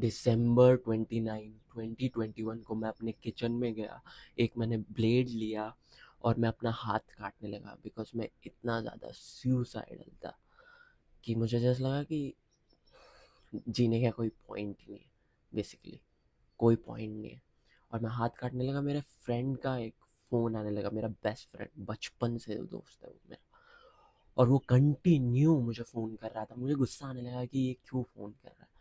दिसंबर 29 2021 को मैं अपने किचन में गया, एक मैंने ब्लेड लिया और मैं अपना हाथ काटने लगा बिकॉज मैं इतना ज़्यादा सुसाइडल था कि मुझे जैसा लगा कि जीने का कोई पॉइंट ही नहीं है, बेसिकली कोई पॉइंट नहीं है। और मैं हाथ काटने लगा, मेरे फ्रेंड का एक फ़ोन आने लगा, मेरा बेस्ट फ्रेंड, बचपन से दोस्त है वो मेरा, और वो कंटिन्यू मुझे फ़ोन कर रहा था। मुझे गुस्सा आने लगा कि ये क्यों फ़ोन कर रहा है।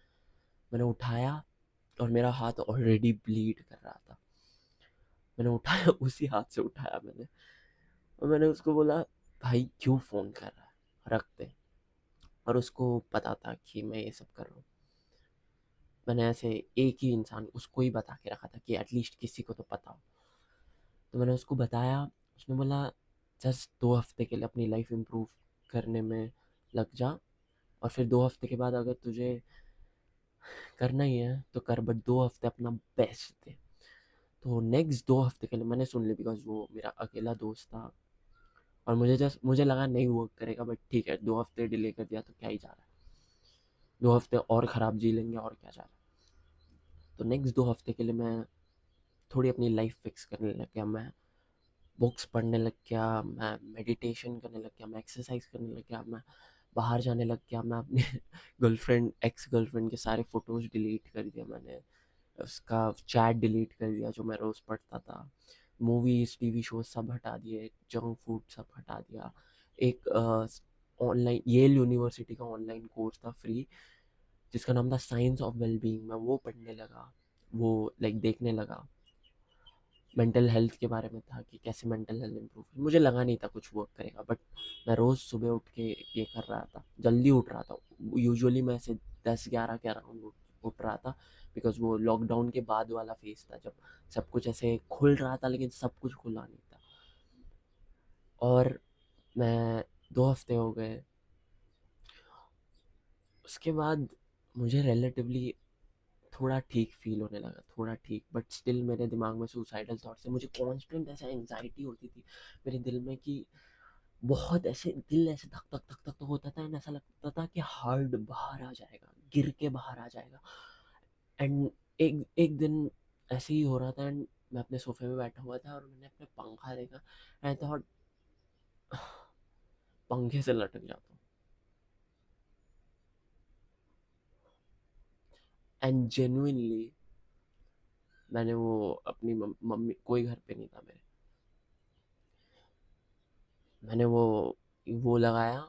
मैंने उठाया और मेरा हाथ ऑलरेडी ब्लीड कर रहा था। मैंने उठाया, उसी हाथ से उठाया मैंने, और मैंने उसको बोला, भाई क्यों फ़ोन कर रहा है, रख दे। और उसको पता था कि मैं ये सब कर रहा हूँ। मैंने ऐसे एक ही इंसान, उसको ही बता के रखा था कि एटलीस्ट किसी को तो पता हो। तो मैंने उसको बताया, उसने बोला जस्ट 2 हफ्ते के लिए अपनी लाइफ इम्प्रूव करने में लग जा, और फिर 2 हफ्ते के बाद अगर तुझे करना ही है तो कर, बट 2 हफ्ते अपना बेस्ट दे। तो नेक्स्ट 2 हफ्ते के लिए मैंने सुन ली बिकॉज वो मेरा अकेला दोस्त था, और मुझे लगा नहीं वर्क करेगा, बट ठीक है, 2 हफ्ते डिले कर दिया तो क्या ही जा रहा है, 2 हफ्ते और ख़राब जी लेंगे और क्या जा रहा है। तो नेक्स्ट 2 हफ्ते के लिए मैं थोड़ी अपनी लाइफ फिक्स करने लग गया। मैं बुक्स पढ़ने लग गया, मैं मेडिटेशन करने लग गया, मैं एक्सरसाइज करने लग गया, मैं बाहर जाने लग गया। मैं अपने एक्स गर्लफ्रेंड के सारे फ़ोटोज़ डिलीट कर दिया मैंने, उसका चैट डिलीट कर दिया जो मैं रोज़ पढ़ता था, मूवीज़ टीवी शोज सब हटा दिए, जंक फूड सब हटा दिया। एक ऑनलाइन येल यूनिवर्सिटी का ऑनलाइन कोर्स था फ्री, जिसका नाम था साइंस ऑफ वेलबींग, मैं वो पढ़ने लगा, वो लाइक देखने लगा। मेंटल हेल्थ के बारे में था कि कैसे मेंटल हेल्थ इम्प्रूव। मुझे लगा नहीं था कुछ वर्क करेगा, बट मैं रोज़ सुबह उठ के ये कर रहा था, जल्दी उठ रहा था। यूजुअली मैं ऐसे 10-11 के अराउंड उठ रहा था, बिकॉज वो लॉकडाउन के बाद वाला फेज़ था जब सब कुछ ऐसे खुल रहा था लेकिन सब कुछ खुला नहीं था। और मैं 2 हफ्ते हो गए, उसके बाद मुझे रिलेटिवली थोड़ा ठीक फील होने लगा, थोड़ा ठीक, बट स्टिल मेरे दिमाग में सुसाइडल थॉट्स है। मुझे कांस्टेंट ऐसा एंजाइटी होती थी मेरे दिल में कि बहुत ऐसे दिल ऐसे धक धक धक धक तो होता था, एंड ऐसा लगता था कि हार्ट बाहर आ जाएगा, गिर के बाहर आ जाएगा। एंड एक एक दिन ऐसे ही हो रहा था, एंड मैं अपने सोफे में बैठा हुआ था और मैंने अपने पंखा देखा, एंड आई थॉट पंखे से लटक जाता हूँ। एंड जेन्युइनली मैंने वो अपनी मम्मी, कोई घर पे नहीं था मेरे, मैंने वो लगाया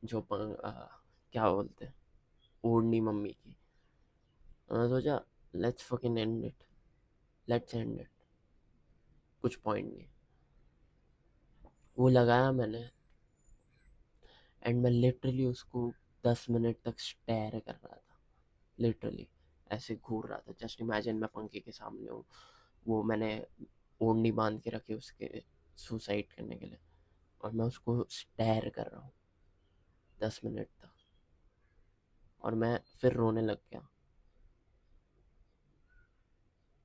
जो क्या बोलते हैं, ओढ़नी मम्मी की। मैंने सोचा let's fucking and it, let's end it, कुछ पॉइंट नहीं। वो लगाया मैंने, एंड मैं लिटरली उसको 10 मिनट तक स्टेयर कर रहा था, लिटरली ऐसे घूर रहा था। जस्ट इमेजिन मैं पंखे के सामने हूँ, वो मैंने ओढ़नी बांध के रखी उसके सुसाइड करने के लिए, और मैं उसको स्टेयर कर रहा हूँ 10 मिनट तक, और मैं फिर रोने लग गया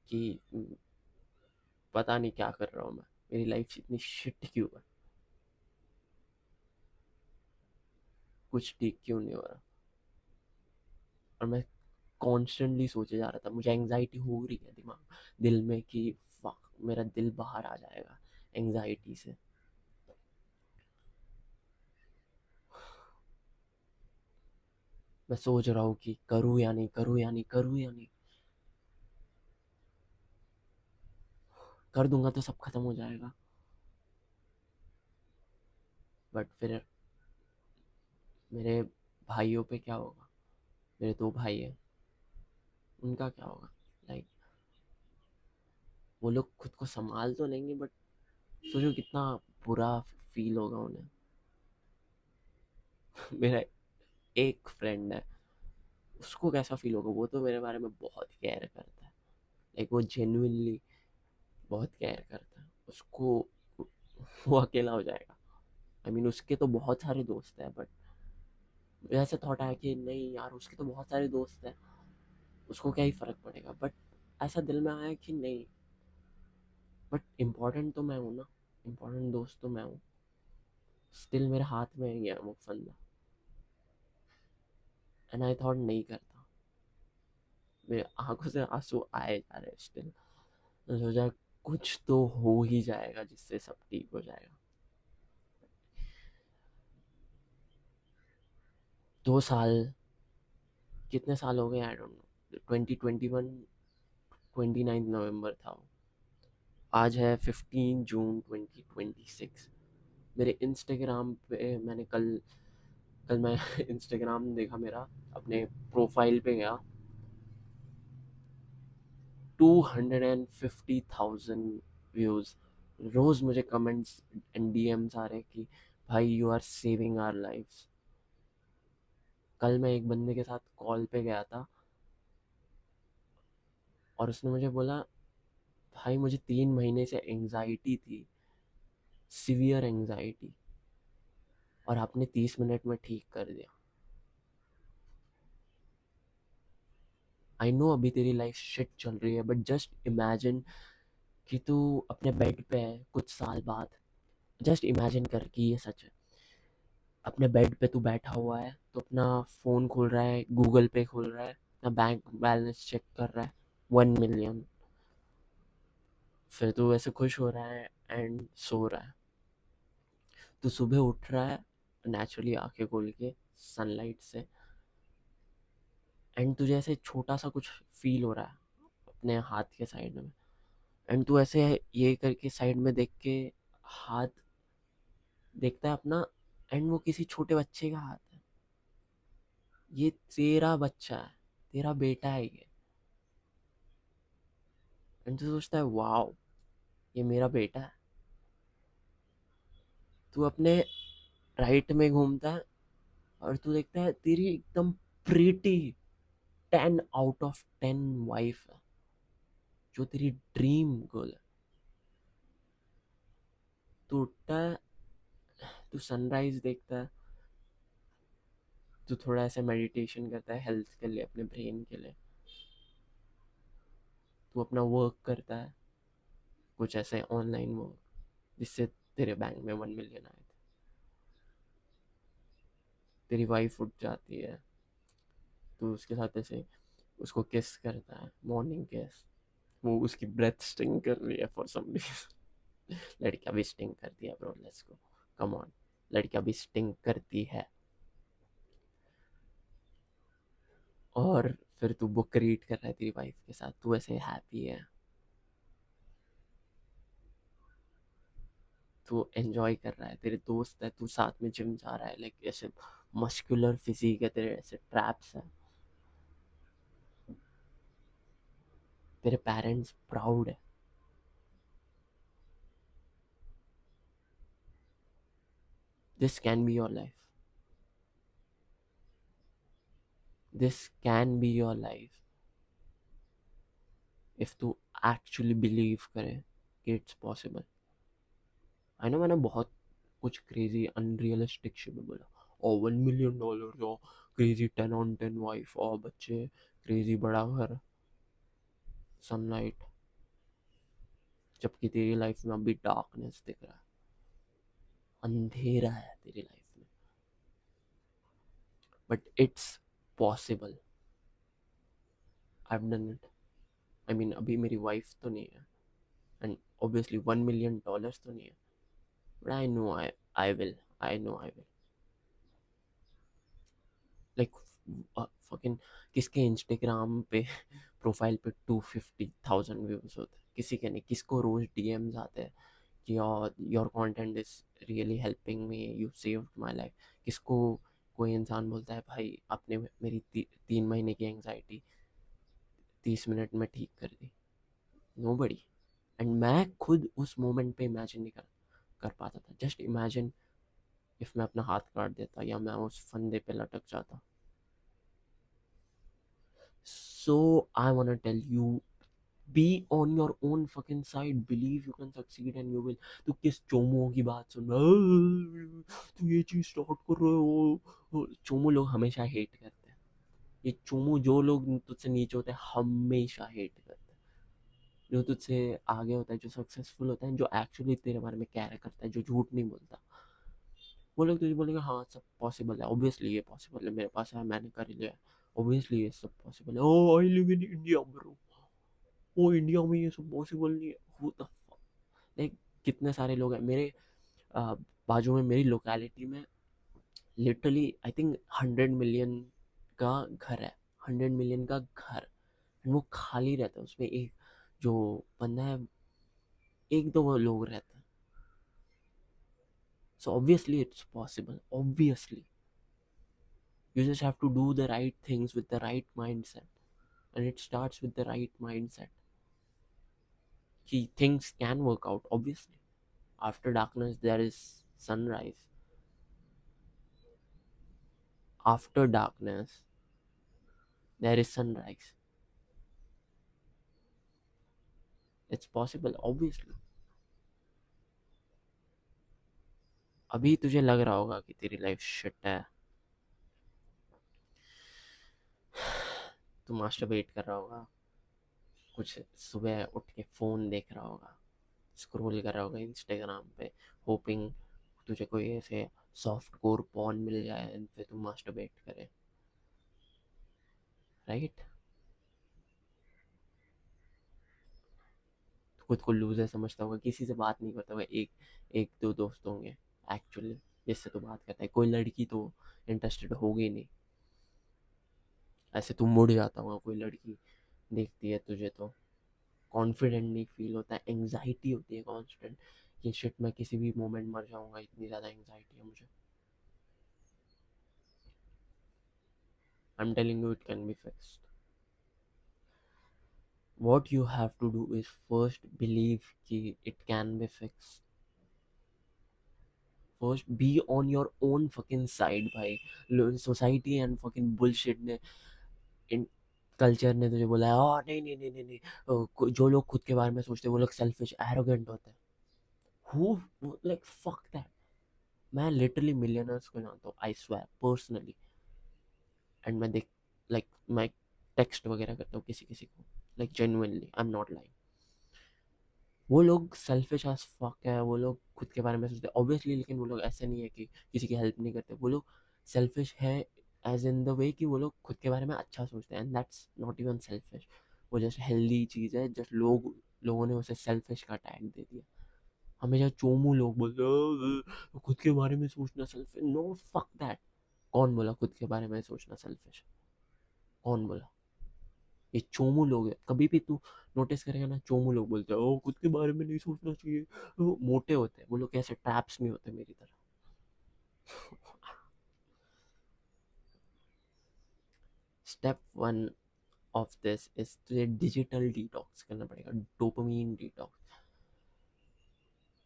कि पता नहीं क्या कर रहा हूँ मैं, मेरी लाइफ इतनी शिट क्यों है, कुछ ठीक क्यों नहीं हो रहा। और मैं कॉन्स्टेंटली सोचे जा रहा था, मुझे एंग्जाइटी हो रही है दिमाग दिल में कि फक मेरा दिल बाहर आ जाएगा एंग्जाइटी से। मैं सोच रहा हूँ कि करूँ या नहीं, करूँ या नहीं, करूँ या नहीं, कर दूंगा तो सब खत्म हो जाएगा। बट फिर मेरे भाइयों पे क्या होगा, मेरे 2 भाई हैं, उनका क्या होगा। लाइक वो लोग खुद को संभाल तो लेंगे, बट सोचो कितना बुरा फील होगा उन्हें। मेरा एक फ्रेंड है, उसको कैसा फील होगा, वो तो मेरे बारे में बहुत केयर करता है, लाइक वो जेन्युइनली बहुत केयर करता है। उसको वो अकेला हो जाएगा। उसके तो बहुत सारे दोस्त हैं, बट मुझे ऐसा थॉट आया कि नहीं यार, उसके तो बहुत सारे दोस्त हैं, उसको क्या ही फ़र्क पड़ेगा। बट ऐसा दिल में आया कि नहीं, बट इम्पोर्टेंट तो मैं हूँ ना, इम्पोर्टेंट दोस्त तो मैं हूँ। स्टिल मेरे हाथ में है वो फंदा, एंड आई थॉट नहीं करता। मेरे आंखों से आंसू आए जा रहे स्टिल। मैं सोचा कुछ तो हो ही जाएगा जिससे सब ठीक हो जाएगा। 2 साल, कितने साल हो गए आई डोंट नो। 2021, 29 नवंबर था वो। आज है 15 जून 2026। मेरे इंस्टाग्राम पे मैंने कल कल मैं इंस्टाग्राम देखा मेरा, अपने प्रोफाइल पे गया, 250,000 व्यूज़। रोज़ मुझे कमेंट्स एंड डीएम्स आ रहे कि भाई you are saving our lifes. कल मैं एक बंदे के साथ कॉल पे गया था और उसने मुझे बोला भाई मुझे 3 महीने से एंग्जाइटी थी, सीवियर एंग्जाइटी, और आपने 30 मिनट में ठीक कर दिया। आई नो अभी तेरी लाइफ शिट चल रही है, बट जस्ट इमेजिन कि तू अपने बेड पे है कुछ साल बाद। जस्ट इमेजिन कर कि ये सच है। अपने बेड पे तू बैठा हुआ है तो अपना फ़ोन खोल रहा है, गूगल पे खोल रहा है, अपना बैंक बैलेंस चेक कर रहा है, 1 मिलियन। फिर तू ऐसे खुश हो रहा है एंड सो रहा है। तू सुबह उठ रहा है नेचुरली आंखें खोल के सनलाइट से, एंड तुझे ऐसे छोटा सा कुछ फील हो रहा है अपने हाथ के साइड में, एंड तू ऐसे ये करके साइड में देख के हाथ देखता है अपना, एंड वो किसी छोटे बच्चे का हाथ है। ये तेरा बच्चा है, तेरा बेटा है ये। एंड तू सोचता है वाओ, ये मेरा बेटा है। तू अपने राइट में घूमता है और तू देखता है तेरी एकदम प्रीटी 10 आउट ऑफ 10 वाइफ है, जो तेरी ड्रीम गर्ल है। तू उठता है, तू सनराइज देखता है, तू थोड़ा ऐसे मेडिटेशन करता है हेल्थ के लिए, अपने ब्रेन के लिए। तू अपना वर्क करता है, कुछ ऐसे ऑनलाइन वर्क जिससे तेरे बैंक में 1 मिलियन आए थे। तेरी वाइफ उठ जाती है, तू उसके साथ ऐसे उसको किस करता है, मॉर्निंग किस। वो उसकी ब्रेथ स्टिंग कर रही है फॉर सम रीजन। लड़कियां भी स्टिंग करती है bro, let's go, come on. लड़कियां भी स्टिंग करती है। और फिर तू बुक रीड कर रहा है तेरी वाइफ के साथ, तू ऐसे हैप्पी है, तू एंजॉय कर रहा है, तेरे दोस्त है, तू साथ में जिम जा रहा है, लाइक ऐसे मस्कुलर फिजिक है तेरे, ऐसे ट्रैप्स है। तेरे पेरेंट्स प्राउड है। This can be your life, this can be your life if तू एक्चुअली बिलीव करे कि इट्स पॉसिबल। आई नो मैंने बहुत कुछ क्रेजी अनरियलिस्टिक शिट में बोला, और $1 मिलियन, और क्रेजी 10 on 10 वाइफ और बच्चे, क्रेजी बड़ा घर, सनलाइट। जबकि तेरी लाइफ में अभी डार्कनेस दिख रहा है, अंधेरा है तेरी लाइफ में, but it's possible. I have done it. I mean अभी मेरी वाइफ तो नहीं है, एंड ऑब्वियसली $1 मिलियन तो नहीं है, but I know I will, I know I will. Like fucking किसके इंस्टाग्राम पे प्रोफाइल पे 250,000 व्यूज होते हैं, किसी के नहीं। किसको रोज डीएम्स आते हैं कि your content is really helping me, you saved my life. किसको कोई इंसान बोलता है भाई आपने मेरी 3 महीने की एंग्जाइटी 30 मिनट में ठीक कर दी। No buddy. एंड मैं खुद उस मोमेंट पे इमेजिन नहीं कर पाता था। जस्ट इमेजिन इफ मैं अपना हाथ काट देता या मैं उस फंदे पे लटक जाता। So I want tell you, be on your own fucking side, believe you can succeed and you will। तू किस चोमो की बात सुन रहा है? तू ये चीज स्टार्ट कर रहे हो। चोमो लोग हमेशा हेट करते हैं। ये चोमो जो लोग तुझसे नीचे होते हैं हमेशा हेट करते हैं। जो तुझसे आगे होता है, जो सक्सेसफुल होता है, जो एक्चुअली तेरे बारे में केयर करता है, जो झूठ नहीं बोलता, वो लोग तुझे बोलेंगे हाँ सब पॉसिबल है, ऑब्वियसली ये पॉसिबल है, मेरे पास है, मैंने कर लिया है। ऑब्वियसली ये सब पॉसिबल है। Oh I live in India bro, oh India में ये सब पॉसिबल नहीं है, हु द फक। लाइक कितने सारे लोग हैं मेरे अ, बाजू में, मेरी लोकेलिटी में लिटरली आई थिंक 100 मिलियन का घर है, 100 मिलियन का घर, and वो खाली रहता है, उसमें एक जो बंदा है, एक दो वो लोग रहते हैं। So obviously it's possible, obviously you just have to do the right things with the right mindset, and it starts with the right mindset. Key things can work out, obviously. After darkness there is sunrise, after darkness there is sunrise. It's possible, obviously. अभी तुझे लग रहा होगा कि तेरी life shit है, तू masturbate कर रहा होगा, कुछ सुबह उठ के फ़ोन देख रहा होगा, स्क्रॉल कर रहा होगा इंस्टाग्राम पे, होपिंग तुझे कोई ऐसे सॉफ्ट कोर पॉर्न मिल जाए एंड फिर तू मास्टरबेट करे, राइट? खुद को लूजर समझता होगा, किसी से बात नहीं करता होगा, एक एक दो दोस्त होंगे एक्चुअली जिससे तू बात करता है, कोई लड़की तो इंटरेस्टेड होगी नहीं, ऐसे तू मुड़ जाता होगा, कोई लड़की देखती है तुझे तो कॉन्फिडेंट नहीं फील होता है, एंग्जाइटी होती है कॉन्स्टेंट कि शिट मैं किसी भी मोमेंट मर जाऊंगा, इतनी ज़्यादा एंग्जाइटी है मुझे। I am telling you it can be fixed. what you have to do is first believe कि it can be fixed, first be on your own fucking side भाई। सोसाइटी एंड fucking bullshit ने, in culture ने तुझे बोला है नहीं नहीं नहीं नहीं नहीं, जो लोग खुद के बारे में सोचते हैं वो लोग सेल्फिश एरोगेंट होते हैं। Who, like fuck that. मैं लिटरली मिलियनर्स को जानता हूँ, आई स्वेयर पर्सनली, एंड मैं देख, लाइक मैं टेक्स्ट वगैरह करता हूँ किसी किसी को, like genuinely I am not lying, वो लोग सेल्फिश एज फक है, वो लोग खुद के बारे में सोचते हैं ऑब्वियसली, लेकिन वो लोग ऐसे नहीं है कि किसी की हेल्प नहीं करते, वो लोग सेल्फिश है एज इन द वे कि वो लोग खुद के बारे में अच्छा सोचते हैं, and that's not even selfish, वो जस्ट हेल्दी चीज़ है, जस्ट लोगों ने उसे सेल्फिश का टैग दे दिया। हमेशा चोमू लोग बोलते हैं खुद के बारे में सोचना सेल्फिश, नो फक दैट। कौन बोला खुद के बारे में सोचना सेल्फिश? कौन बोला? ये चोमू लोग है, कभी भी तू नोटिस करेगा ना, चोमू लोग बोलते हैं ओ खुद के बारे में नहीं सोचना चाहिए, वो मोटे होते हैं, वो लोग ऐसे ट्रैप्स में होते हैं मेरी तरह। Step one of this is तुझे डिजिटल डिटॉक्स करना पड़ेगा, dopamine detox.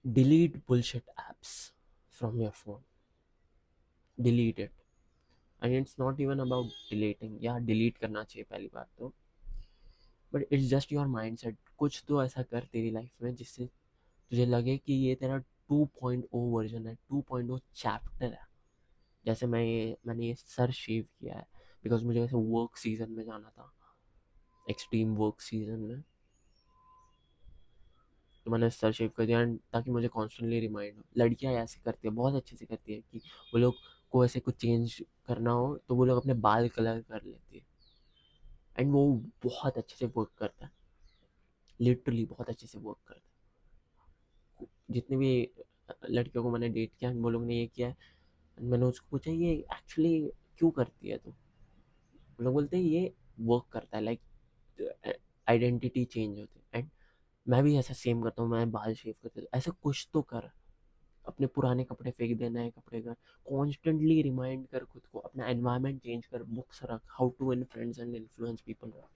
Delete bullshit apps from your phone, delete it. And it's not even about deleting, या डिलीट करना चाहिए पहली बात तो, but it's just your mind set. कुछ तो ऐसा कर तेरी लाइफ में जिससे तुझे लगे कि ये तेरा 2.0 वर्जन है, 2.0 चैप्टर है। जैसे मैंने ये सर शेव किया है बिकॉज मुझे वैसे वर्क सीजन में जाना था, एक्सट्रीम वर्क सीजन में, तो मैंने सर शेव कर दिया ताकि मुझे कॉन्स्टेंटली रिमाइंड हो। लड़कियां ऐसे करती है, बहुत अच्छे से करती है कि वो लोग को ऐसे कुछ चेंज करना हो तो वो लोग अपने बाल कलर कर लेती है, एंड वो बहुत अच्छे से वर्क करता है, लिटरली बहुत अच्छे से वर्क करता है। जितने भी लड़कियों को मैंने डेट किया वो लोग ने ये किया है, मैंने उसको पूछा ये एक्चुअली क्यों करती है, तो वो लोग बोलते हैं ये वर्क करता है, लाइक आइडेंटिटी चेंज होती है। एंड मैं भी ऐसा सेम करता हूँ, मैं बाल शेव करता हूँ, ऐसा कुछ तो कर, अपने पुराने कपड़े फेंक दे, नए कपड़े कर, कॉन्स्टेंटली रिमाइंड कर खुद को, अपना एनवायरनमेंट चेंज कर, बुक्स रख, how to win friends and influence people रख,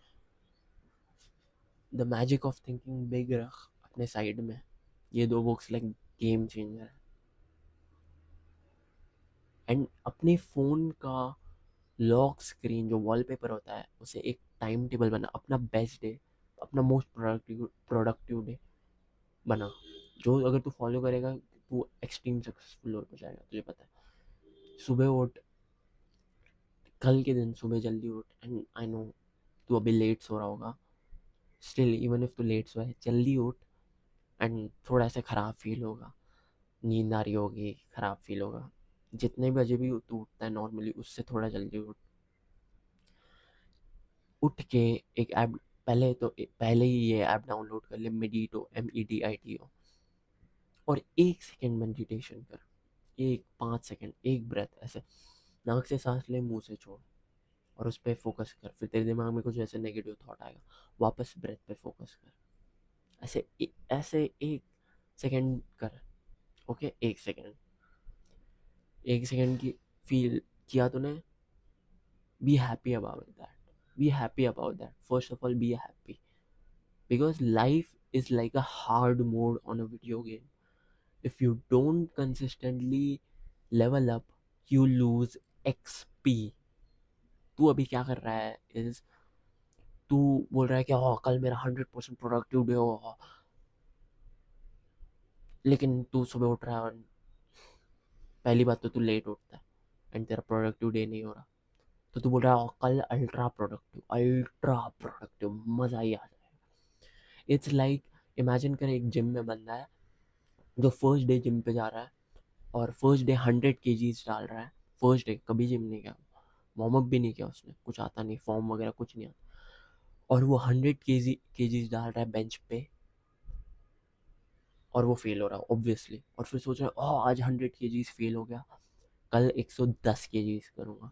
the magic of thinking big रख अपने साइड में। ये दो बुक्स लाइक गेम चेंजर है। एंड अपने फ़ोन का लॉक स्क्रीन जो वॉलपेपर होता है उसे एक टाइम टेबल बना, अपना बेस्ट डे, अपना मोस्ट प्रोडक्टिव डे बना, जो अगर तू फॉलो करेगा तू एक्सट्रीम सक्सेसफुल हो जाएगा, तुझे पता है। सुबह उठ, कल के दिन सुबह जल्दी उठ, एंड आई नो तू अभी लेट सो रहा होगा, स्टिल इवन इफ तू लेट सो है जल्दी उठ, एंड थोड़ा सा ख़राब फील होगा, नींद आ रही होगी, ख़राब फील होगा, जितने बजे भी तू उठता है नॉर्मली उससे थोड़ा जल्दी उठ, उठ के एक ऐप, पहले ही ये ऐप डाउनलोड कर ले, मेडिटो, MEDITO, और 1 सेकेंड मेडिटेशन कर। 5 सेकेंड, एक ब्रेथ ऐसे नाक से सांस ले, मुंह से छोड़, और उस पर फोकस कर। फिर तेरे दिमाग में कुछ ऐसे नेगेटिव थॉट आएगा, वापस ब्रेथ पे फोकस कर। ऐसे 1 सेकेंड कर। ओके, 1 सेकेंड, 1 सेकेंड की फील किया तूने, be happy about that, be happy about that, first of all be happy, because life is like a hard mode on a video game. If you don't consistently level up, you lose XP. तू अभी क्या कर रहा है is, तू बोल रहा है कि हाँ कल मेरा 100% प्रोडक्टिव डे होगा, लेकिन तू सुबह उठ रहा है और पहली बात तो तू लेट उठता है एंड तेरा प्रोडक्टिव डे नहीं हो रहा, तो तू बोल रहा है कल अल्ट्रा प्रोडक्टिव, अल्ट्रा प्रोडक्टिव, मज़ा ही आ जाएगा। इट्स लाइक, इमेजिन कर एक जिम में बंदा है जो फर्स्ट डे जिम पे जा रहा है और फर्स्ट डे 100 kgs डाल रहा है। फर्स्ट डे कभी जिम नहीं किया, वार्म अप भी नहीं किया उसने, कुछ आता नहीं, फॉर्म वगैरह कुछ नहीं आता, और वो 100 kgs डाल रहा है बेंच पे, और वो फेल हो रहा है ऑब्वियसली, और फिर सोच रहा है आज 100 kgs फेल हो गया, कल 110 kgs करूँगा।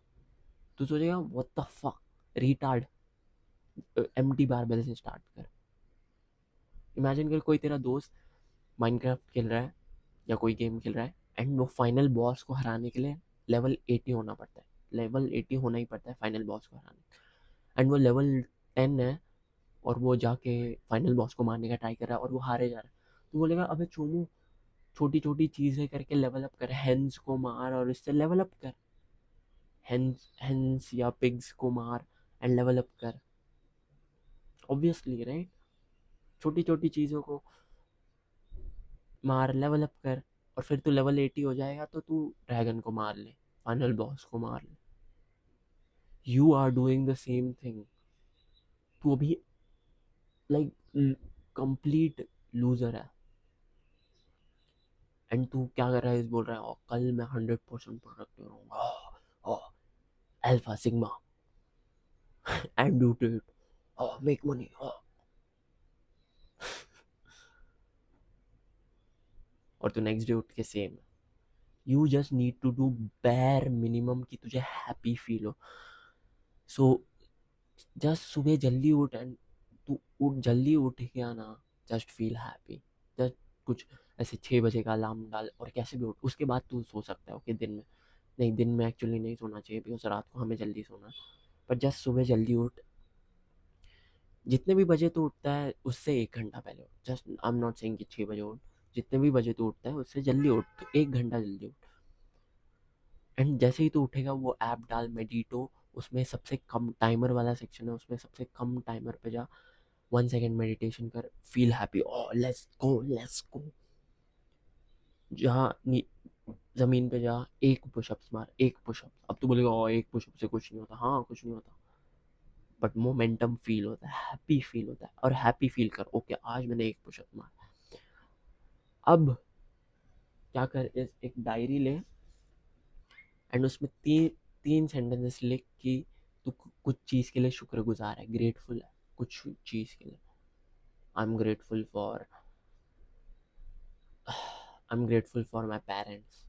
तो सोचेगा what the fuck, retard, empty barbell से स्टार्ट कर। इमेजिन कर कोई तेरा दोस्त माइनक्राफ्ट खेल रहा है या कोई गेम खेल रहा है एंड वो फाइनल बॉस को हराने के लिए लेवल 80 होना पड़ता है, लेवल 80 होना ही पड़ता है फाइनल बॉस को हराने, एंड वो लेवल 10 है और वो जाके फाइनल बॉस को मारने का ट्राई कर रहा है और वो हारे जा रहा है। तो बोलेगा अबे चोमू, छोटी छोटी चीज़ें करके लेवल अप कर, हेंस को मार और इससे लेवल अप कर, हेंस या पिग्स को मार एंड लेवल अप कर, ऑब्वियसली राइट। छोटी छोटी चीज़ों को मार, लेवल अप कर, और फिर तू लेवल 80 हो जाएगा तो तू ड्रैगन को मार ले, फाइनल बॉस को मार ले। You are doing the same thing. तू अभी लाइक कंप्लीट लूजर है एंड तू क्या कर रहा है, बोल रहा है कल मैं 100% प्रोडक्टिव रहूंगा, alpha sigma and do it, make money. और तू नेक्स्ट डे उठ के same. You just need to do bare minimum कि तुझे हैप्पी फील हो। सो जस्ट सुबह जल्दी उठ एंड तू उठ, जल्दी उठ गया ना, जस्ट फील हैप्पी। जस्ट कुछ ऐसे 6 बजे का अलार्म डाल और कैसे भी उठ, उसके बाद तू सो सकता है। ओके, दिन में नहीं, दिन में एक्चुअली नहीं सोना चाहिए बिकॉज रात को हमें जल्दी सोना है, पर जस्ट सुबह जल्दी उठ, जितने भी बजे तू उठता है उससे 1 घंटा पहले उठ। Just I am not saying कि 6 बजे उठ, जितने भी बजे तू उठता है उससे जल्दी उठ, तो 1 घंटा जल्दी उठ। एंड जैसे ही तू उठेगा वो ऐप डाल मेडिटो, उसमें सबसे कम टाइमर वाला सेक्शन है, उसमें सबसे कम टाइमर पे जा, 1 सेकेंड मेडिटेशन कर, feel happy, oh let's go let's go. जहाँ जमीन पे जा, एक पुशअप्स मार, एक पुशअप। अब तू बोलेगा ओ एक पुशअप से कुछ नहीं होता, हाँ कुछ नहीं होता, बट मोमेंटम फील होता है, हैप्पी फील होता है, और हैप्पी फील कर, ओके आज मैंने एक पुशअप मारा। अब क्या कर, इस एक डायरी ले एंड उसमें 3 सेंटेंसेस लिख कि तू कुछ चीज़ के लिए शुक्रगुजार है, ग्रेटफुल है कुछ चीज़ के लिए। I am grateful for, I am grateful for my parents,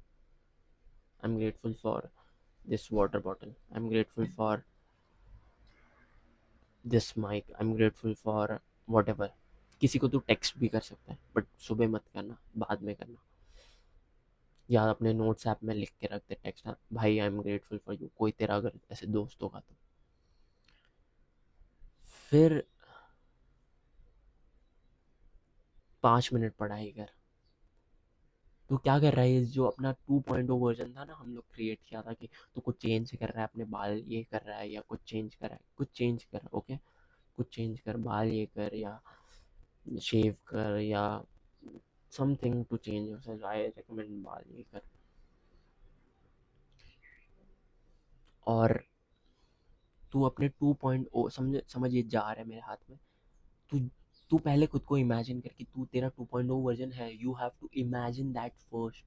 I am grateful for this water bottle, I am grateful for this mic, I am grateful for whatever. किसी को तू टेक्स्ट भी कर सकता है बट सुबह मत करना, बाद में करना, या अपने नोट्स ऐप में लिख के रख दे टेक्स्ट, भाई आई एम ग्रेटफुल फॉर यू, कोई तेरा अगर ऐसे दोस्त होगा तो। फिर 5 मिनट पढ़ाई कर। तो क्या कर रहा है, इस जो अपना 2.0 वर्जन था ना हम लोग क्रिएट किया था कि तो कुछ चेंज कर रहा है, अपने बाल ये कर रहा है या कुछ चेंज कर रहा है, कुछ चेंज कर, ओके कुछ चेंज कर, बाल ये कर या शेव कर या something to change yourself, I recommend बाल ये कर। और तू अपने 2.0 समझ समझ ये जा रहा है मेरे हाथ में, तू तू पहले खुद को इमेजिन कर कि तू तेरा 2.0 वर्जन है, you have to imagine that first,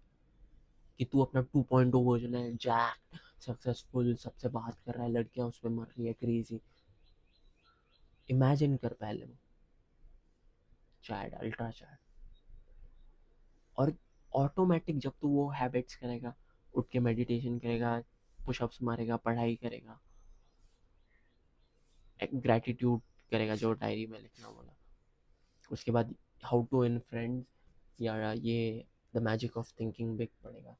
कि तू अपना 2.0 वर्जन है, जैक सक्सेसफुल, सबसे बात कर रहा है, लड़कियां उस पर मर रही है क्रेजी। इमेजिन कर पहले वो चैट, अल्ट्रा चैट। और ऑटोमेटिक जब तू वो हैबिट्स करेगा, उठ के मेडिटेशन करेगा, पुशअप्स मारेगा, पढ़ाई करेगा, ग्रैटिट्यूड करेगा जो डायरी में लिखना बोला, उसके बाद हाउ टू इन फ्रेंड्स या ये the magic of thinking big पढ़ेगा,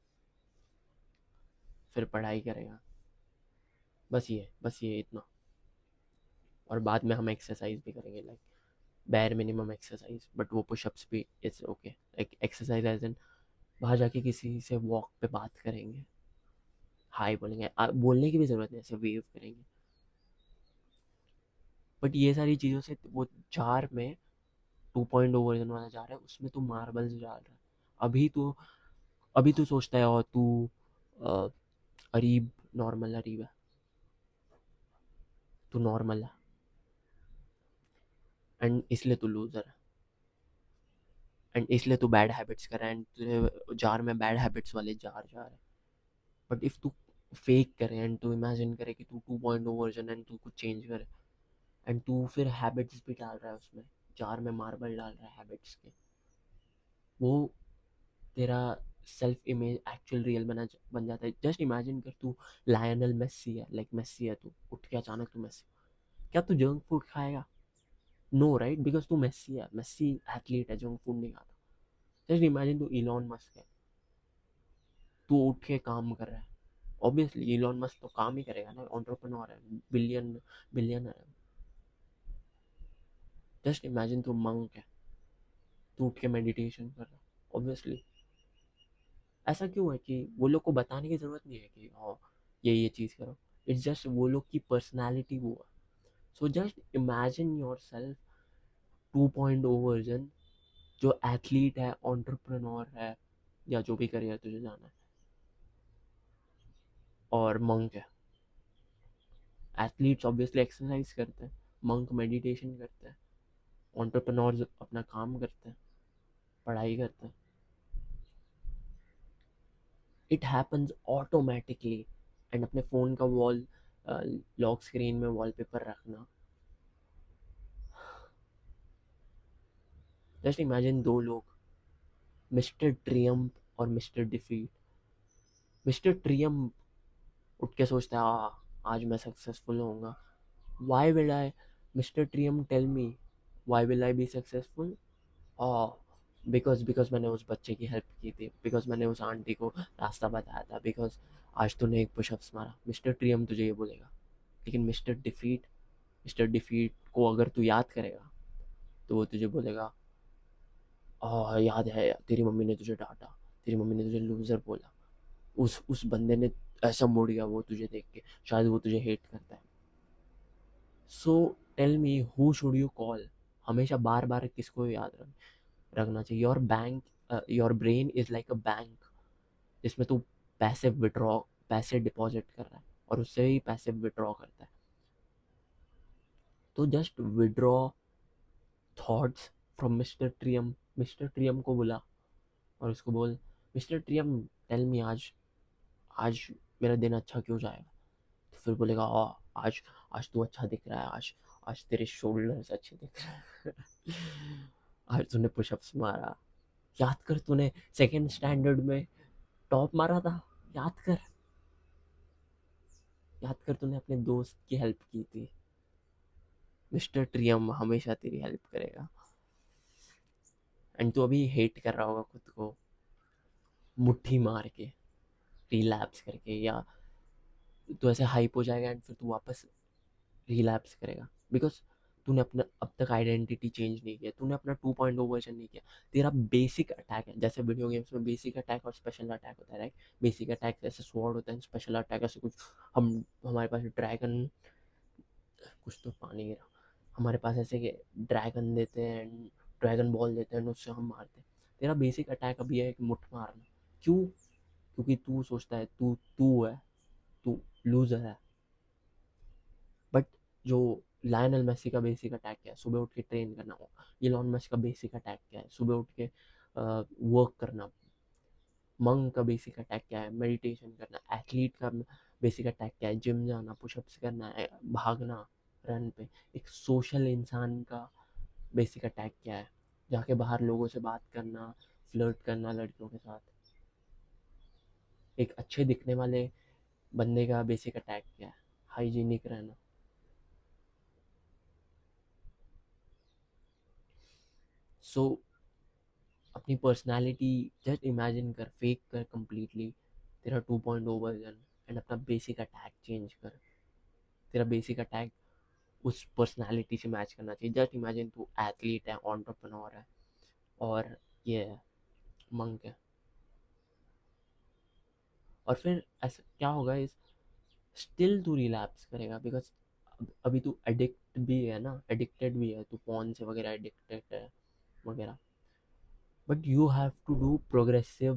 फिर पढ़ाई करेगा, बस ये इतना। और बाद में हम एक्सरसाइज भी करेंगे, like bare minimum exercise, but वो पुशअप्स भी it's okay, like exercise as in बाहर जाके किसी से वॉक पे बात करेंगे, हाय बोलेंगे, बोलने की भी ज़रूरत नहीं, ऐसे वेव करेंगे। बट ये सारी चीज़ों से वो जार में 2.0 वर्जन वाला जार है, उसमें तू मार्बल्स डाल रहा है। अभी तो अभी तू सोचता है और तू अ, अरीब, नॉर्मल अरीब है, तू नॉर्मल है, एंड इसलिए तू लूजर है, एंड इसलिए तू बैड हैबिट्स कर रहा है, एंड तुझे जार में बैड हैबिट्स वाले जार जा रहे हैं। बट इफ तू फेक करे एंड तू इमेजिन करे कि तू 2.0 वर्जन एंड तू कुछ चेंज करे, एंड तू फिर हैबिट्स भी डाल रहा है उसमें, जार में मार्बल डाल रहा है हैबिट्स के, वो तेरा सेल्फ इमेज एक्चुअल रियल बन जाता है। जस्ट इमेजिन कर तू लायनल मेसी है, लाइक मेसी है, तू उठ के अचानक तू मेसी, क्या तू जंक फूड खाएगा? नो राइट, बिकॉज तू मेसी है, मेसी एथलीट है, जंक फूड नहीं खाता। जस्ट इमेजिन तू इलॉन मस्क है, तू उठ के काम कर रहा है, ऑब्वियसली इलॉन मस्क तो काम ही करेगा ना, एंटरप्रेन्योर है, बिलियन है। जस्ट इमेजिन तू मंक है, तू उठ के मेडिटेशन कर रहा है, ऑब्वियसली। ऐसा क्यों है कि वो लोग को बताने की ज़रूरत नहीं है कि हाँ ये चीज़ करो, इट्स जस्ट वो लोग की पर्सनैलिटी वो है। So just imagine your self 2.0 version, जो एथलीट है, एंटरप्रेन्योर है, या जो भी करियर तुझे जाना है, और मंक है। एथलीट्स ऑब्वियसली एक्सरसाइज करते हैं, मंक मेडिटेशन करते हैं, एंटरप्रेन्योर्स अपना काम करते हैं, पढ़ाई करते हैं। It happens automatically. एंड अपने फ़ोन का वॉल लॉक स्क्रीन में वॉलपेपर रखना। जस्ट इमेजिन दो लोग, मिस्टर ट्रियम्फ और मिस्टर डिफीट। मिस्टर ट्रियम्फ उठ के सोचता है आज मैं सक्सेसफुल होऊंगा। Why will I, mister triumph tell me, why will I be successful? Ah because मैंने उस बच्चे की हेल्प की थी, बिकॉज मैंने उस आंटी को रास्ता बताया था, बिकॉज आज तूने एक पुशअप्स मारा। मिस्टर ट्रियम्फ तुझे ये बोलेगा। लेकिन मिस्टर डिफीट को अगर तू याद करेगा तो वो तुझे बोलेगा, याद है तेरी मम्मी ने तुझे डांटा, तेरी मम्मी ने तुझे लूजर बोला, उस बंदे ने ऐसा मोड़ गया वो तुझे देख के, शायद वो तुझे हेट करता है। So tell me who should you call? हमेशा बार बार किसको याद रखना चाहिए? Your brain is like a bank, जिसमें तू पैसे डिपॉजिट कर रहा है और उससे ही पैसे विड्रॉ करता है। तो just withdraw thoughts from mister Triumf. Mister Triumph को बुला और उसको बोल, मिस्टर ट्रियम टेल मी, आज आज मेरा दिन अच्छा क्यों जाएगा? तो फिर बोलेगा, आज आज तू अच्छा दिख रहा है, आज आज तेरे शोल्डर्स अच्छे दिख रहे हैं, आज तूने पुशअप्स मारा, याद कर तूने सेकेंड स्टैंडर्ड में टॉप मारा था, याद कर, याद कर तूने अपने दोस्त की हेल्प की थी। मिस्टर ट्रियम हमेशा तेरी हेल्प करेगा। एंड तू अभी हेट कर रहा होगा खुद को, मुट्ठी मार के, रिलैप्स करके, या तू ऐसे हाइप हो जाएगा एंड फिर तू वापस रिलैप्स करेगा, बिकॉज तूने अपना अब तक आइडेंटिटी चेंज नहीं किया, तूने अपना 2.0 वर्जन नहीं किया। तेरा बेसिक अटैक है, जैसे वीडियो गेम्स में बेसिक अटैक और स्पेशल अटैक होता है, राइट? बेसिक अटैक ऐसे स्वॉर्ड होता है, स्पेशल अटैक ऐसे कुछ, हम हमारे पास ड्रैगन, कुछ तो पानी गिरा, हमारे पास ऐसे ड्रैगन देते हैं, ड्रैगन बॉल देते हैं, उससे हम मारते हैं। तेरा बेसिक अटैक अभी है एक मुठ मारना। क्यों? क्योंकि तू सोचता है तू है, तू लूजर है। बट जो लायनल मेसी का बेसिक अटैक क्या है? सुबह उठ के ट्रेन करना। हो इलॉन मस्क का बेसिक अटैक क्या है? सुबह उठ के वर्क करना। मंग का बेसिक अटैक क्या है? मेडिटेशन करना। एथलीट का बेसिक अटैक क्या है? जिम जाना, पुशअप्स करना है, भागना, रन पे। एक सोशल इंसान का बेसिक अटैक क्या है? जाके बाहर लोगों से बात करना, फ्लर्ट करना लड़कियों के साथ। एक अच्छे दिखने वाले बंदे का बेसिक अटैक क्या है? हाइजीनिक रहना। सो अपनी पर्सनालिटी जस्ट इमेजिन कर, फेक कर कंप्लीटली तेरा 2.0 वर्जन, एंड अपना बेसिक अटैक चेंज कर। तेरा बेसिक अटैक उस पर्सनालिटी से मैच करना चाहिए। जस्ट इमेजिन तू एथलीट है, एंटरप्रेन्योर है, और ये मंक है। और फिर ऐसा क्या होगा, इस स्टिल तू रिलैप्स करेगा, बिकॉज अभी तू एडिक्ट भी है ना, एडिक्टेड भी है तू, फोन से वगैरह एडिक्टेड है वगैरह। But you have to do progressive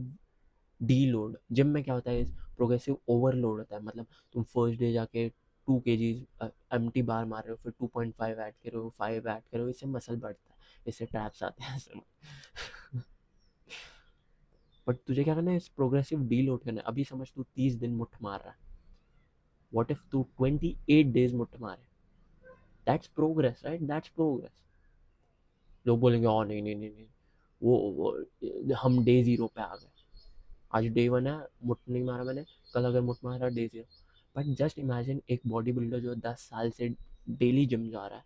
deload. Gym में क्या होता है, प्रोग्रेसिव ओवरलोड होता है। मतलब तुम फर्स्ट डे जाके 2 kg एम्प्टी बार मार रहे हो, फिर 2.5 ऐड करो, 5 ऐड करो, इससे मसल बढ़ता है, इससे ट्रैप्स आते हैं। बट तुझे क्या करना है, इस प्रोग्रेसिव डी लोड करना है। अभी समझ तू 30 दिन मुट्ठ मार रहा है, व्हाट इफ तू 28 डेज मुट्ठ मारे? That's progress, right? That's progress. लोग बोलेंगे ओ नहीं नहीं नहीं नहीं, वो हम डे 0 पे आ गए, आज डे 1 है, मुट नहीं मारा मैंने, कल अगर मुट मारा डे 0। बट जस्ट इमेजिन एक बॉडी बिल्डर जो 10 साल से डेली जिम जा रहा है,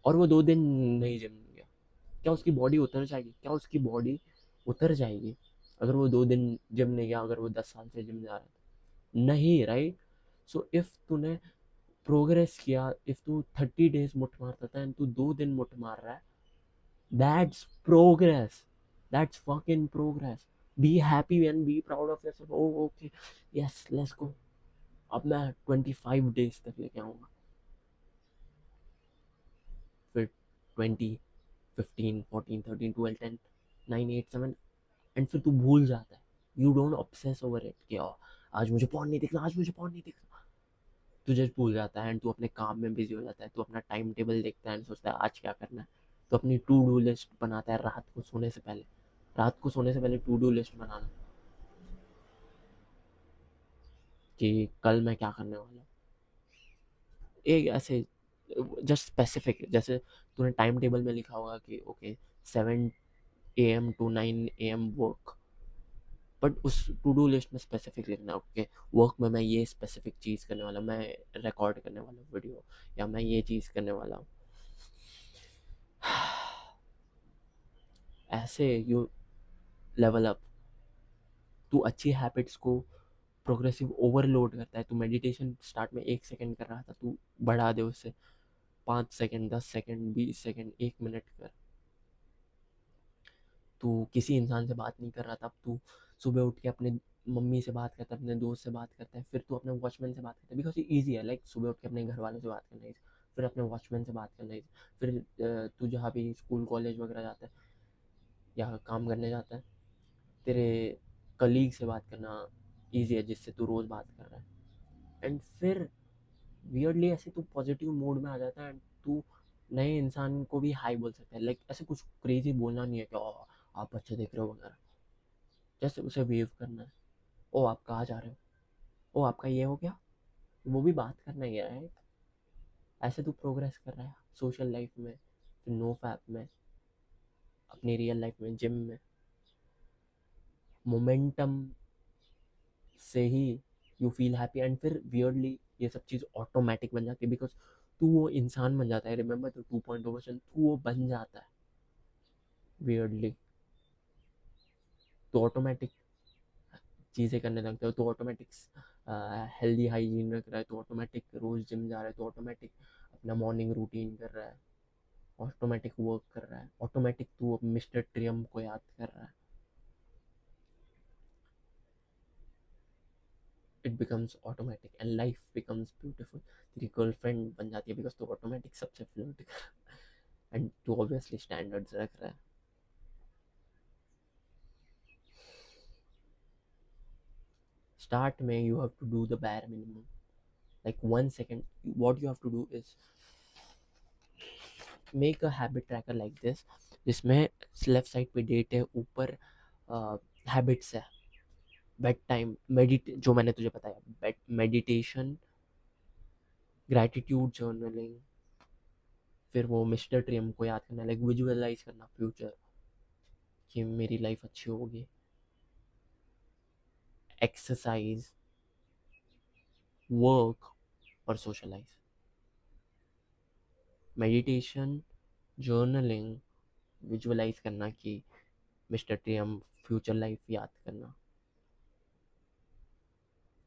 और वो 2 दिन नहीं जिम गया, क्या उसकी बॉडी उतर जाएगी? क्या उसकी बॉडी उतर जाएगी अगर वो 2 दिन जिम नहीं गया, अगर वो 10 साल से जिम जा रहा है? नहीं, राइट? सो इफ तूने प्रोग्रेस किया, इफ तू 30 डेज मुठ मारता था एंड तू 2 दिन मुठ मार रहा है, that's progress. That's fucking progress. Be happy and be proud of yourself. Oh, okay, yes, let's go. अब मैं 25 डेज तक लेके आऊँगा, फिर 20, 15, 14, 13, 12, 10, 9, 8, 7, एंड फिर तू भूल जाता है। You don't obsess over it कि आज मुझे पॉन नहीं दिखना, आज मुझे पॉन नहीं दिखना। तू जस्ट भूल जाता है एंड तू अपने काम में बिजी हो जाता है। तू अपना टाइम टेबल देखता है एंड सोचता है आज क्या करना है। तो अपनी टू डू लिस्ट बनाता है रात को सोने से पहले। रात को सोने से पहले टू डू लिस्ट बनाना कि कल मैं क्या करने वाला हूँ। एक ऐसे जस्ट स्पेसिफिक, जैसे तूने टाइम टेबल में लिखा होगा कि okay 7 AM to 9 AM work, but उस टू डू लिस्ट में स्पेसिफिक लिखना, ओके वर्क में मैं ये स्पेसिफिक चीज़ करने वाला हूँ, मैं रिकॉर्ड करने वाला हूँ वीडियो, या मैं ये चीज़ करने वाला हूँ। ऐसे यू लेवल अप। तू अच्छी हैबिट्स को प्रोग्रेसिव ओवरलोड करता है। तू मेडिटेशन स्टार्ट में 1 सेकंड कर रहा था, तू बढ़ा दे उससे 5 सेकंड, 10 सेकंड, 20 सेकंड, 1 मिनट कर। तू किसी इंसान से बात नहीं कर रहा था, अब तू सुबह उठ के अपने मम्मी से बात करता है, अपने दोस्त से बात करता है, फिर तू अपने वॉचमैन से बात करता है, बिकॉज ये ईजी है। लाइक सुबह उठ के अपने घर वालों से बात करना है, फिर अपने वॉचमैन से बात करना है, फिर तू जहाँ भी स्कूल कॉलेज वगैरह जाता है या काम करने जाता है, तेरे कलीग से बात करना ईजी है, जिससे तू रोज़ बात कर रहा है। एंड फिर वियर्डली ऐसे तू पॉजिटिव मूड में आ जाता है एंड तू नए इंसान को भी हाई बोल सकता है। लाइक ऐसे कुछ क्रेजी बोलना नहीं है कि "ओ, आप अच्छे देख रहे हो" वगैरह। जैसे उसे वेव करना है, ओ आप कहाँ जा रहे हो, ओ आपका ये हो गया, वो भी बात करना ही है, राइट? ऐसे तू प्रोग्रेस कर रहा है सोशल लाइफ में, फिर नो फैप में, अपनी रियल लाइफ में, जिम में। मोमेंटम से ही यू फील हैप्पी, एंड फिर वियर्डली ये सब चीज़ ऑटोमेटिक बन जाती है, बिकॉज तू वो इंसान बन जाता है। रिमेंबर तो 2.0 तू वो बन जाता है वियर्डली। तो ऑटोमेटिक चीज़ें करने लगते हो, तो ऑटोमेटिक हेल्दी हाइजीन रख रहा है, तो ऑटोमेटिक रोज़ जिम जा रहा है, तो ऑटोमेटिक अपना मॉर्निंग रूटीन कर रहा है, ऑटोमेटिक वर्क कर रहा है, ऑटोमेटिक तू मिस्टर ट्रियम को याद कर रहा है। It becomes automatic and life becomes beautiful. तेरी गर्लफ्रेंड बन जाती है बिकॉज तू ऑटोमेटिक सबसे फ्लर्ट कर, एंड तू ऑब्वियसली स्टैंडर्ड्स रख रहा है। स्टार्ट में you have to do the bare minimum, like 1 second. What you have to do is make a habit tracker like this, जिसमें लेफ्ट साइड पे डेट है, ऊपर हैबिट्स है, बेड टाइम, मेडिट जो मैंने तुझे बताया, बेड मेडिटेशन, ग्रैटिट्यूड जर्नलिंग, फिर वो मिस्टर ट्रियम को याद करना, लाइक विजुअलाइज करना फ्यूचर कि मेरी लाइफ अच्छी होगी। एक्सरसाइज, वर्क और सोशलाइज। मेडिटेशन, जर्नलिंग, विजुअलाइज करना कि मिस्टर ट्रियम, फ्यूचर लाइफ याद करना,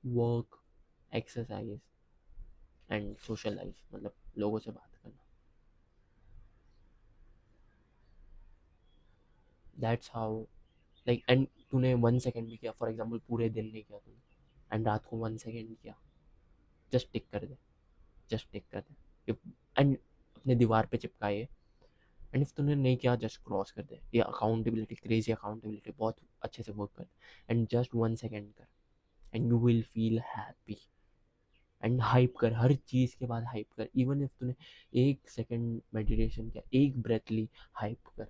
वर्क, एक्सरसाइज एंड सोशलाइज, मतलब लोगों से बात करना। दैट्स हाउ, लाइक एंड तूने 1 सेकेंड भी किया, फॉर एग्जाम्पल पूरे दिन नहीं किया तूने एंड रात को 1 सेकेंड किया, जस्ट टिक कर दे, जस्ट टिक कर दे एंड अपने दीवार पे चिपकाए। एंड इफ तूने नहीं किया जस्ट क्रॉस कर दे। ये अकाउंटेबिलिटी, क्रेजी अकाउंटेबिलिटी, बहुत अच्छे से वर्क कर एंड जस्ट 1 सेकेंड कर and you will feel happy. And hype कर, हर चीज़ के बाद हाइप कर, इवन इफ तूने 1 सेकेंड मेडिटेशन किया, एक ब्रेथ ली, हाइप कर।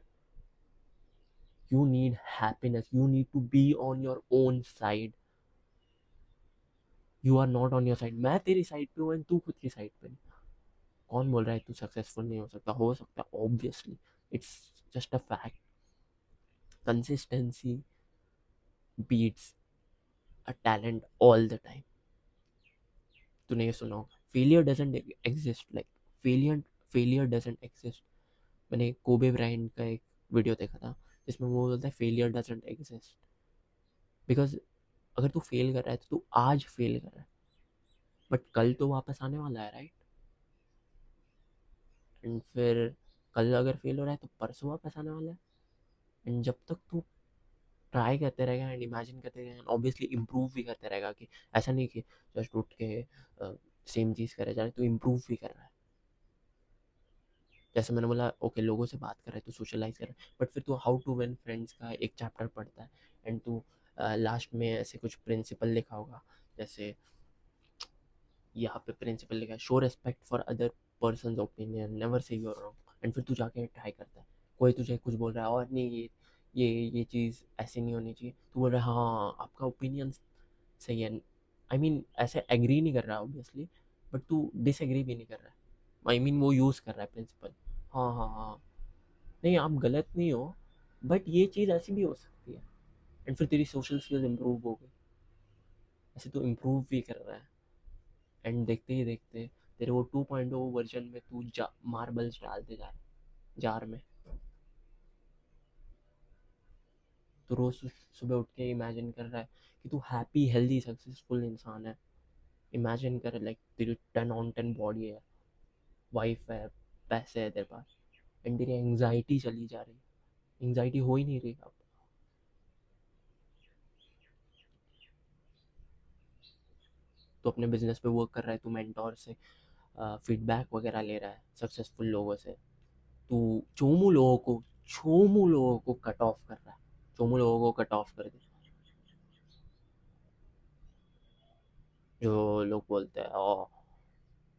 You need happiness, you need to be on your own side. You are not on your side. मैं तेरी साइड पे हूँ एंड तू खुद की साइड पे नहीं। कौन बोल रहा है तू सक्सेसफुल नहीं हो सकता obviously, it's just a fact. Consistency beats a talent all the time. तूने ये सुना होगा, failure doesn't exist, like failure failure doesn't exist. मैंने कोबे ब्रायंट का एक वीडियो देखा था जिसमें वो बोलता है फेलियर डजंट एग्जिस्ट, बिकॉज अगर तू फेल कर रहा है तो तू आज फेल कर रहा है, बट कल तो वापस आने वाला है, राइट? एंड फिर कल अगर फेल हो रहा है तो परसों वापस आने वाला है। एंड जब तक तू ट्राई करते रहेगा एंड इमेजिन करते रहेगा, ऑब्वियसली इम्प्रूव भी करते रहेगा, कि ऐसा नहीं कि जस्ट उठ के सेम चीज़ करे जा रहे, तो इम्प्रूव भी कर रहा है। जैसे मैंने बोला, ओके लोगों से बात कर रहा है तो सोशलाइज कर रहा है, बट फिर तू हाउ टू विन फ्रेंड्स का एक चैप्टर पढ़ता है एंड तू लास्ट में ऐसे कुछ प्रिंसिपल लिखा होगा, जैसे यहाँ पे प्रिंसिपल लिखा है, show respect for other person opinion, never say you're wrong. And फिर तू जाके ट्राई करता है, कोई तुझे कुछ बोल रहा है और नहीं ये चीज़ ऐसी नहीं होनी चाहिए, तू बोल रहा है हाँ आपका ओपिनियन सही है। आई मीन ऐसे एग्री नहीं कर रहा है ऑब्वियसली, बट तू डिसएग्री भी नहीं कर रहा है। आई मीन वो यूज़ कर रहा है प्रिंसिपल, हाँ हाँ हाँ, नहीं आप गलत नहीं हो, बट ये चीज़ ऐसी भी हो सकती है। एंड फिर तेरी सोशल स्किल्स इंप्रूव हो गई, ऐसे तू इम्प्रूव भी कर रहा है। एंड देखते ही देखते तेरे वो 2.0 वर्जन में तू मार्बल्स डालते जा रहा है जार में। तो रोज सुबह उठ के इमेजिन कर रहा है कि तू हैप्पी हेल्दी सक्सेसफुल इंसान है। इमेजिन कर लाइक तेरी 10 on 10 बॉडी है, वाइफ है, पैसे है तेरे पास, एंड तेरी एंग्जाइटी चली जा रही है, एंग्जाइटी हो ही नहीं रही अब। तो अपने बिजनेस पे वर्क कर रहा है, तू मेंटोर से फीडबैक वगैरह ले रहा है, सक्सेसफुल लोगों से। तू चोमू लोगों को कट ऑफ कर रहा है, चोमू लोगों को कट ऑफ कर दे। जो लोग बोलते हैं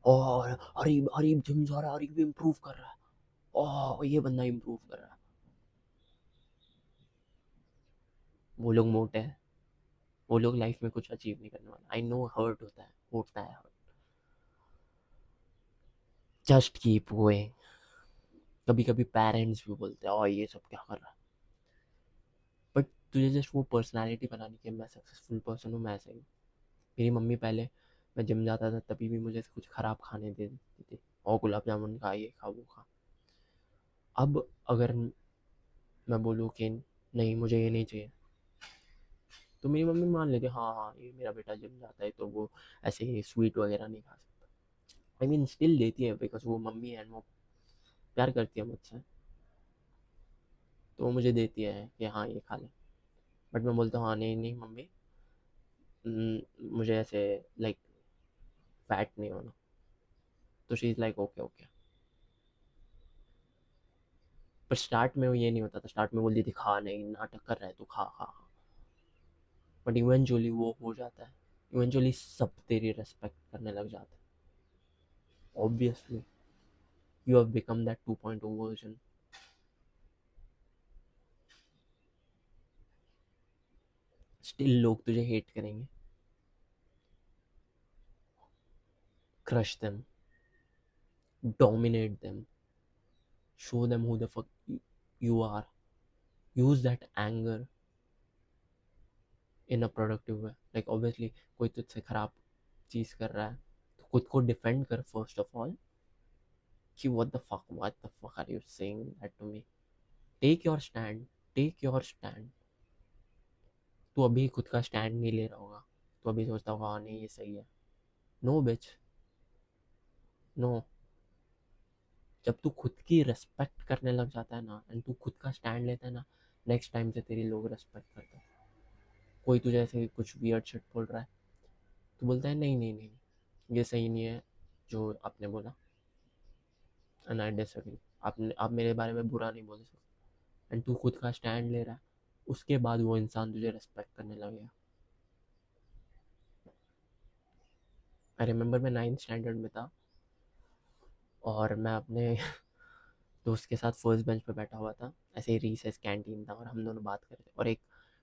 और हरीब हरीब जिम जा रहा है, हरीब इम्प्रूव कर रहा है, ये बंदा इम्प्रूव कर रहा है। वो लोग मोटे हैं, वो लोग लाइफ में कुछ अचीव नहीं करने वाला। आई नो हर्ट होता है हर्ट, जस्ट कीप गोइंग। कभी कभी पेरेंट्स भी बोलते हैं ये सब क्या कर रहा है, बट तुझे जस्ट वो पर्सनालिटी बनानी कि मैं सक्सेसफुल पर्सन हूँ, मैं ऐसा ही हूँ। मेरी मम्मी पहले, मैं जिम जाता था तभी भी मुझे कुछ ख़राब खाने दे देती थी, और गुलाब जामुन खा, ये खा वो खा। अब अगर मैं बोलूँ कि नहीं मुझे ये नहीं चाहिए, तो मेरी मम्मी मान लेती, हाँ हाँ ये मेरा बेटा जिम जाता है तो वो ऐसे ही स्वीट वगैरह नहीं खा सकता। आई मीन स्टिल देती है बिकॉज वो मम्मी है, वो प्यार करती है मुझसे, तो वो मुझे देती है कि हाँ ये खा ले। बट मैं बोलता हूँ हाँ नहीं नहीं मम्मी, मुझे ऐसे लाइक फैट नहीं होना। तो she is like okay okay. पर स्टार्ट में वो ये नहीं होता था, स्टार्ट में बोलती थी खा नहीं, नाटक कर रहा है तो खा खा खा। बट इवेंचुअली वो हो जाता है, इवेंचुअली सब तेरी रेस्पेक्ट करने लग जाते हैं। Obviously you have become that 2.0 version. Still लोग तुझे हेट करेंगे, crush them, dominate them, show them who the fuck you are. Use that anger in a productive way. Like obviously कोई तुझसे खराब चीज कर रहा है तो खुद को डिफेंड कर फर्स्ट ऑफ ऑल कि what the fuck are you saying that to me. Take your stand, take your stand. तू अभी खुद का स्टैंड नहीं ले रहा होगा, तो अभी सोचता होगा हाँ नहीं ये सही है. नो बिच, नो. जब तू खुद की रिस्पेक्ट करने लग जाता है ना एंड तू खुद का स्टैंड लेता है ना, नेक्स्ट टाइम से तेरी लोग रिस्पेक्ट करते हैं. कोई तुझे ऐसे कुछ वियर्ड शिट बोल रहा है, तू बोलता है नहीं नहीं नहीं ये सही नहीं है जो आपने बोला, एंड आई डिसएग्री. आपने आप मेरे बारे में बुरा नहीं बोल सकते. एंड तू खुद का स्टैंड ले रहा है, उसके बाद वो इंसान तुझे रिस्पेक्ट करने लगेगा. आई रिमेंबर मैं 9th स्टैंडर्ड में था और मैं अपने दोस्त के साथ फर्स्ट बेंच पे बैठा हुआ था. ऐसे ही रीसेस कैंटीन था और हम दोनों बात कर रहे थे और एक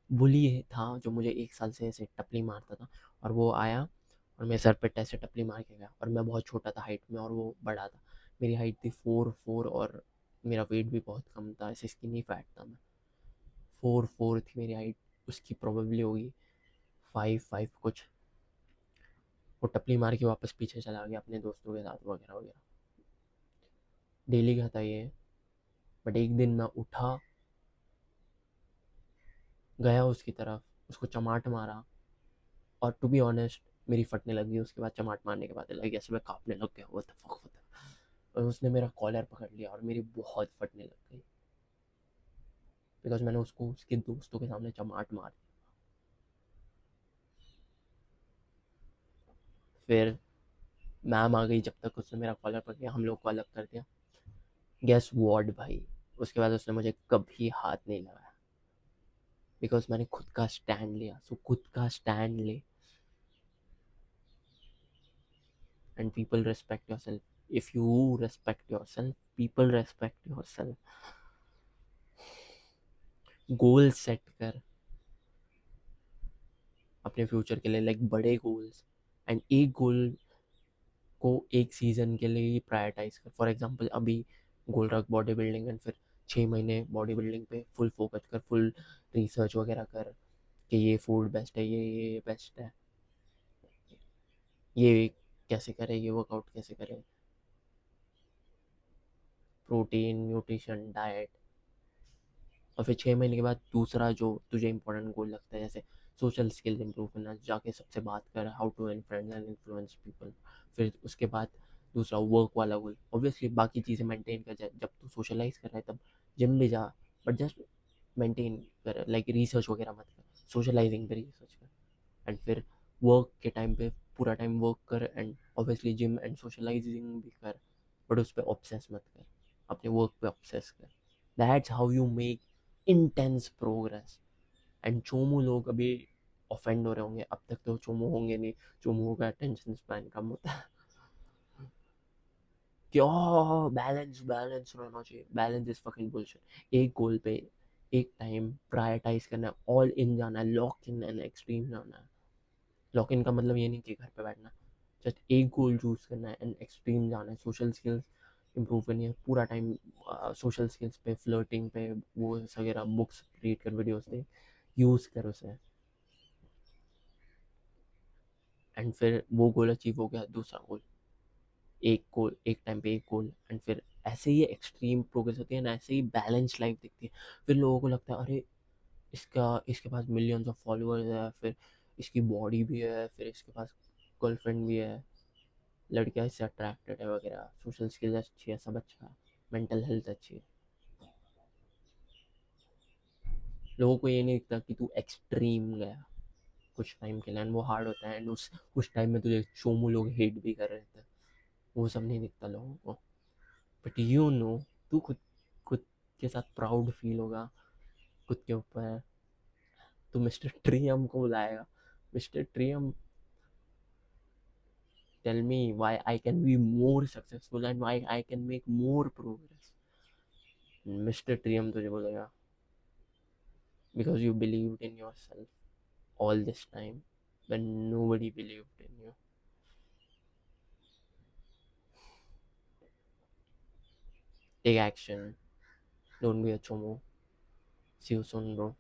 बुली था जो मुझे 1 साल से ऐसे टपली मारता था. और वो आया और मेरे सर पे ऐसे टपली मार के गया और मैं बहुत छोटा था हाइट में और वो बड़ा था. मेरी हाइट थी 4'4" और मेरा वेट भी बहुत कम था, ऐसे स्किनी फैट था मैं. 4'4" थी मेरी हाइट. उसकी प्रोबेबली होगी 5'5" कुछ. वो टपली मार के वापस पीछे चला गया अपने दोस्तों के साथ वगैरह वगैरह. डेली का था ये. बट एक दिन मैं उठा, गया उसकी तरफ, उसको चमाट मारा और टू बी ऑनेस्ट मेरी फटने लगी. उसके बाद चमाट मारने के बाद लगी ऐसे मैं कांपने लग गया. व्हाट द फक होता है. और उसने मेरा कॉलर पकड़ लिया और मेरी बहुत फटने लग गई बिकॉज मैंने उसको उसके दोस्तों के सामने चमाट मार दी. फिर मैम आ गई, जब तक उसने मेरा कॉलर पकड़ लिया हम लोग को अलग कर दिया. गेस वॉर्ड भाई, उसके बाद उसने मुझे कभी हाथ नहीं लगाया बिकॉज मैंने खुद का स्टैंड लिया. सो खुद का स्टैंड ले and people respect yourself. If you respect yourself, people respect yourself. Goal set कर अपने फ्यूचर के लिए, लाइक बड़े गोल्स. एंड एक गोल को एक सीजन के लिए ही प्रायोरिटाइज कर. फॉर एग्जांपल अभी गोल रख बॉडी बिल्डिंग एंड फिर 6 महीने बॉडी बिल्डिंग पे फुल फोकस कर, फुल रिसर्च वगैरह कर कि ये फूड बेस्ट है, ये बेस्ट है, ये कैसे करें, ये वर्कआउट कैसे करें, प्रोटीन न्यूट्रिशन डाइट. और फिर 6 महीने के बाद दूसरा जो तुझे इंपॉर्टेंट गोल लगता है जैसे सोशल स्किल्स इंप्रूव करना, जाके सबसे बात कर how to win friends and influence people. फिर उसके बाद दूसरा वर्क वाला गोल. ऑब्वियसली बाकी चीज़ें मेंटेन कर. जब तू सोशलाइज कर रहा है तब जिम भी जा, बट जस्ट मेंटेन कर, लाइक रिसर्च वगैरह मत कर, सोशलाइजिंग पे रिसर्च कर. एंड फिर वर्क के टाइम पे पूरा टाइम वर्क कर and obviously gym and socialising भी कर, बट उस पर ऑब्सेस मत कर, अपने वर्क पे ऑब्सेस कर. That's how you make intense progress. And Chomu लोग अभी ऑफेंड हो रहे होंगे, अब तक तो चोमू होंगे नहीं. चोमू का अटेंशन स्पैन कम होता है कि बैलेंस बैलेंस रहना चाहिए. Balance is fucking bullshit. एक गोल पे एक टाइम प्रायोरिटाइज करना है, ऑल इन जाना है, लॉक इन एंड एक्सट्रीम जाना है. लॉक इन का मतलब ये नहीं कि घर पे बैठना, जस्ट एक गोल चूज करना है एंड एक्सट्रीम जाना है. सोशल स्किल्स इंप्रूव करनी है पूरा टाइम. सोशल स्किल्स पे, फ्लर्टिंग पे, वो वगैरह बुक्स रीड कर, वीडियोस देख, यूज़ कर उसे. एंड फिर वो गोल अचीव हो गया, दूसरा गोल, एक गोल एक टाइम पे एक गोल. एंड फिर ऐसे ही एक्सट्रीम प्रोग्रेस होती है ना, ऐसे ही बैलेंस लाइफ दिखती है. फिर लोगों को लगता है अरे इसका इसके पास मिलियंस ऑफ फॉलोअर्स है, फिर इसकी बॉडी भी है, फिर इसके पास गर्लफ्रेंड भी है, लड़कियां इससे अट्रैक्टेड है वगैरह, सोशल स्किल्स अच्छी है, सब अच्छा है, मेंटल हेल्थ अच्छी है. लोगों को ये नहीं दिखता कि तू एक्सट्रीम गया कुछ टाइम के लिए एंड वो हार्ड होता है. एंड उस टाइम में तुझे शोमू लोग हेट भी कर रहे थे, वो सब नहीं दिखता लोगों को. बट यू नो, तू खुद खुद के साथ प्राउड फील होगा खुद के ऊपर. तू मिस्टर ट्रियम को बुलाएगा, mister Triumph tell me why I can be more successful and why I can make more progress. Mister Triumph तुझे बोलेगा because you believed in yourself all this time when nobody believed in you. Take action, don't be a चोमो, see you soon bro.